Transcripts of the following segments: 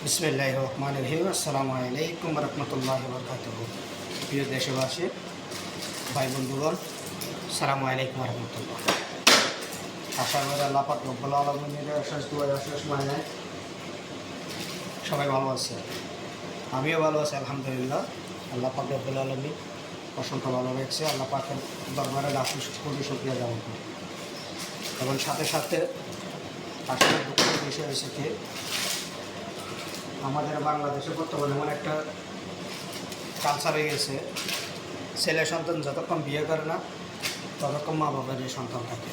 বিসমিল্লাহির রহমানির রহিম। আসসালামু আলাইকুম রহমতুল্লাহি ওয়া বারাকাতুহু। প্রিয় দেশবাসী, ভাই বন্ধুগণ, আসসালামু আলাইকুম রহমতুল্লাহ। আশা করি আল্লাহ পাক রব্বুল আলামিনের অশেষ দোয়া অশেষ মায়ায় সবাই ভালো আছে। আমিও ভালো আছি আলহামদুলিল্লাহ। আল্লাহ পাক রব্বুল আলামিন অসংখ্য ভালো লাগছে। আল্লাহ পাকের দরবারে লাখো কোটি শুকরিয়া জ্ঞাপন করি। এবং সাথে সাথে আসলে দুঃখের বিষয় হয়েছে কি, আমাদের বাংলাদেশে বর্তমানে এমন একটা কালচার হয়ে গেছে, ছেলে সন্তান যতক্ষণ বিয়ে করে না ততক্ষণ মা বাবার সন্তান থাকে,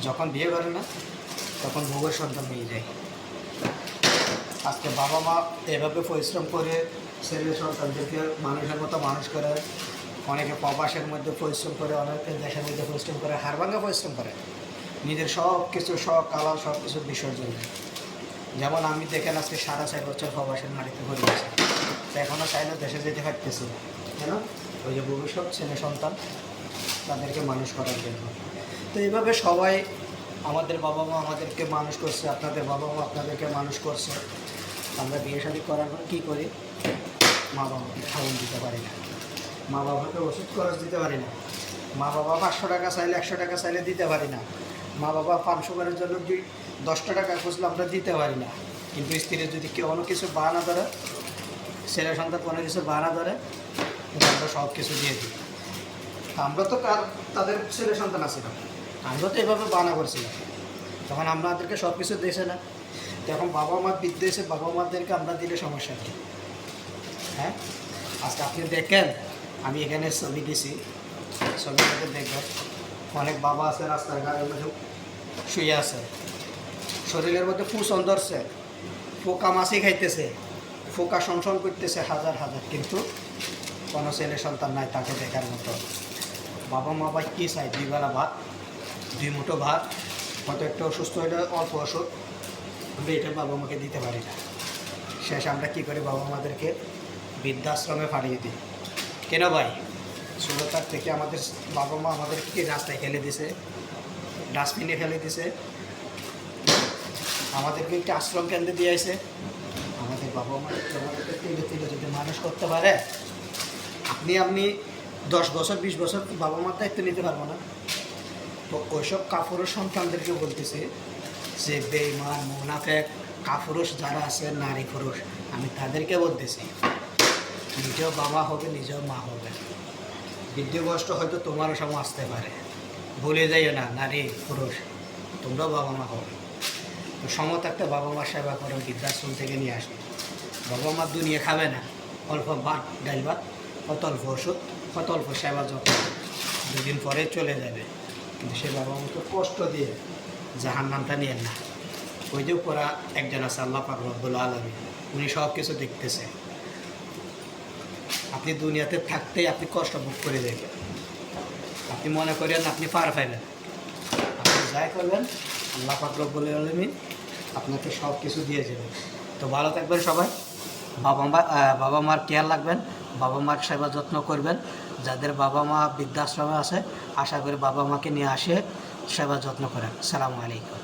যখন বিয়ে করে না তখন বউয়ের সন্তান হয়ে যায়। আজকে বাবা মা এভাবে পরিশ্রম করে ছেলে সন্তানদেরকে মানুষের মতো মানুষ করে, অনেকে প্রবাসের মধ্যে পরিশ্রম করে, অনেকে দেশের মধ্যে পরিশ্রম করে, হাড়ভাঙ্গা পরিশ্রম করে, নিজের সব কিছু শখ আলাদা সব কিছু বিসর্জন দেয়। যেমন আমি দেখেন আজকে 4.5 বছর প্রবাসের মাটিতে ঘুরে গেছি, তো এখনও চাইলে দেশে যেতে পারতেছি না। কেন? ওই যে ভবিষ্যৎ ছেলে সন্তান তাদেরকে মানুষ করার জন্য। তো এইভাবে সবাই, আমাদের বাবা মা আমাদেরকে মানুষ করছে, আপনাদের বাবা মা আপনাদেরকে মানুষ করছে। আমরা বিয়ে শাদী করার পর কী করি? মা বাবাকে খাওয়ান দিতে পারি না, মা বাবাকে ওষুধ খরচ দিতে পারি না, মা বাবা 500 টাকা চাইলে 100 টাকা চাইলে দিতে পারি না, মা বাবা পান সুগারের জন্য 10টা টাকা খুঁজলে আমরা দিতে পারি না। কিন্তু স্ত্রীর যদি কেউ কোনো কিছু বাহানা ধরে, ছেলে সন্তান কোনো কিছু বাহানা ধরে, আমরা সব কিছু দিয়ে দিই। আমরা তো তাদের ছেলে সন্তান আছে না, আমরা তো এভাবে বাহানা করছিলাম, তখন আমাদেরকে সব কিছু দিয়েছে না। তখন বাবা মা বৃদ্ধ এসে বাবা মাদেরকে আমরা দিলে সমস্যা কী? হ্যাঁ, আজকে আপনি দেখেন, আমি এখানে ছবি দিছি, ছবির মধ্যে দেখবেন অনেক বাবা আছে রাস্তার গাড়ির মধ্যে শুয়ে আছে, শরীরের মধ্যে ফুসন ধরছে, পোকা মাছি খাইতেছে, পোকা সংসন করতেছে হাজার হাজার, কিন্তু কোনো ছেলে সন্তান নাই তাকে দেখার মতো। বাবা মা ভাই কী চাই? 2 বেলা ভাত, 2 মুঠো ভাত, হয়তো একটু অসুস্থ হলে অল্প ওষুধ, আমরা এটা বাবা মাকে দিতে পারি না। শেষ আমরা কী করি? বাবা মাদেরকে বৃদ্ধাশ্রমে পাঠিয়ে দিই। কেন ভাই? ষোলোটার থেকে আমাদের বাবা মা আমাদেরকে রাস্তায় ফেলে দিছে, ডাস্টবিনে ফেলে দিছে, আমাদেরকে একটি আশ্রম কেন্দ্রে দিয়ে আসে। আমাদের বাবা মা আমাদেরকে তিলে যদি মানুষ করতে পারে, আপনি 10 বছর 20 বছর বাবা মার দায়িত্ব নিতে পারবো না। তো ওইসব কাপুরুষ সন্তানদেরকে বলতেছে যে বেঈমান মুনাফেক কাপুরুষ যারা আছে, নারী পুরুষ, আমি তাদেরকে বলতেছি, নিজেও বাবা হবে, নিজেও মা হবে। বৃদ্ধ কষ্ট হয়তো তোমারও সময় আসতে পারে, ভুলে যাইও না, নারী পুরুষ তোমরাও বাবা মা হবে। তো সময় থাকতে বাবা মার সেবা করো, বৃদ্ধাশ্রম থেকে নিয়ে আসবে। বাবা মা দুনিয়া খাবে না, অল্প ভাত ডাল ভাত, কত অল্প ওষুধ, কত অল্প সেবা যত্ন, 2 দিন পরে চলে যাবে। কিন্তু সে বাবা মাকে কষ্ট দিয়ে জাহান্নামটা নিয়েন না। ওই যে উপরা একজন আছে আল্লাহ পাক রব্বুল আলামিন, উনি সব কিছু দেখতেছে। আপনি দুনিয়াতে থাকতেই আপনি কষ্ট ভোগ করে দেখবেন, আপনি মনে করেন আপনি পার পাইবেন, আপনি যাই করবেন আল্লাহ পাক রব্বুল আলামিন আপনাকে সব কিছু দিয়ে যাবেন। তো ভালো থাকবেন সবাই, বাবা মার কেয়ার রাখবেন, বাবা মার সেবা যত্ন করবেন। যাদের বাবা মা বৃদ্ধাশ্রমে আছে, আশা করি বাবা মাকে নিয়ে আসে সেবা যত্ন করেন। আসসালামু আলাইকুম।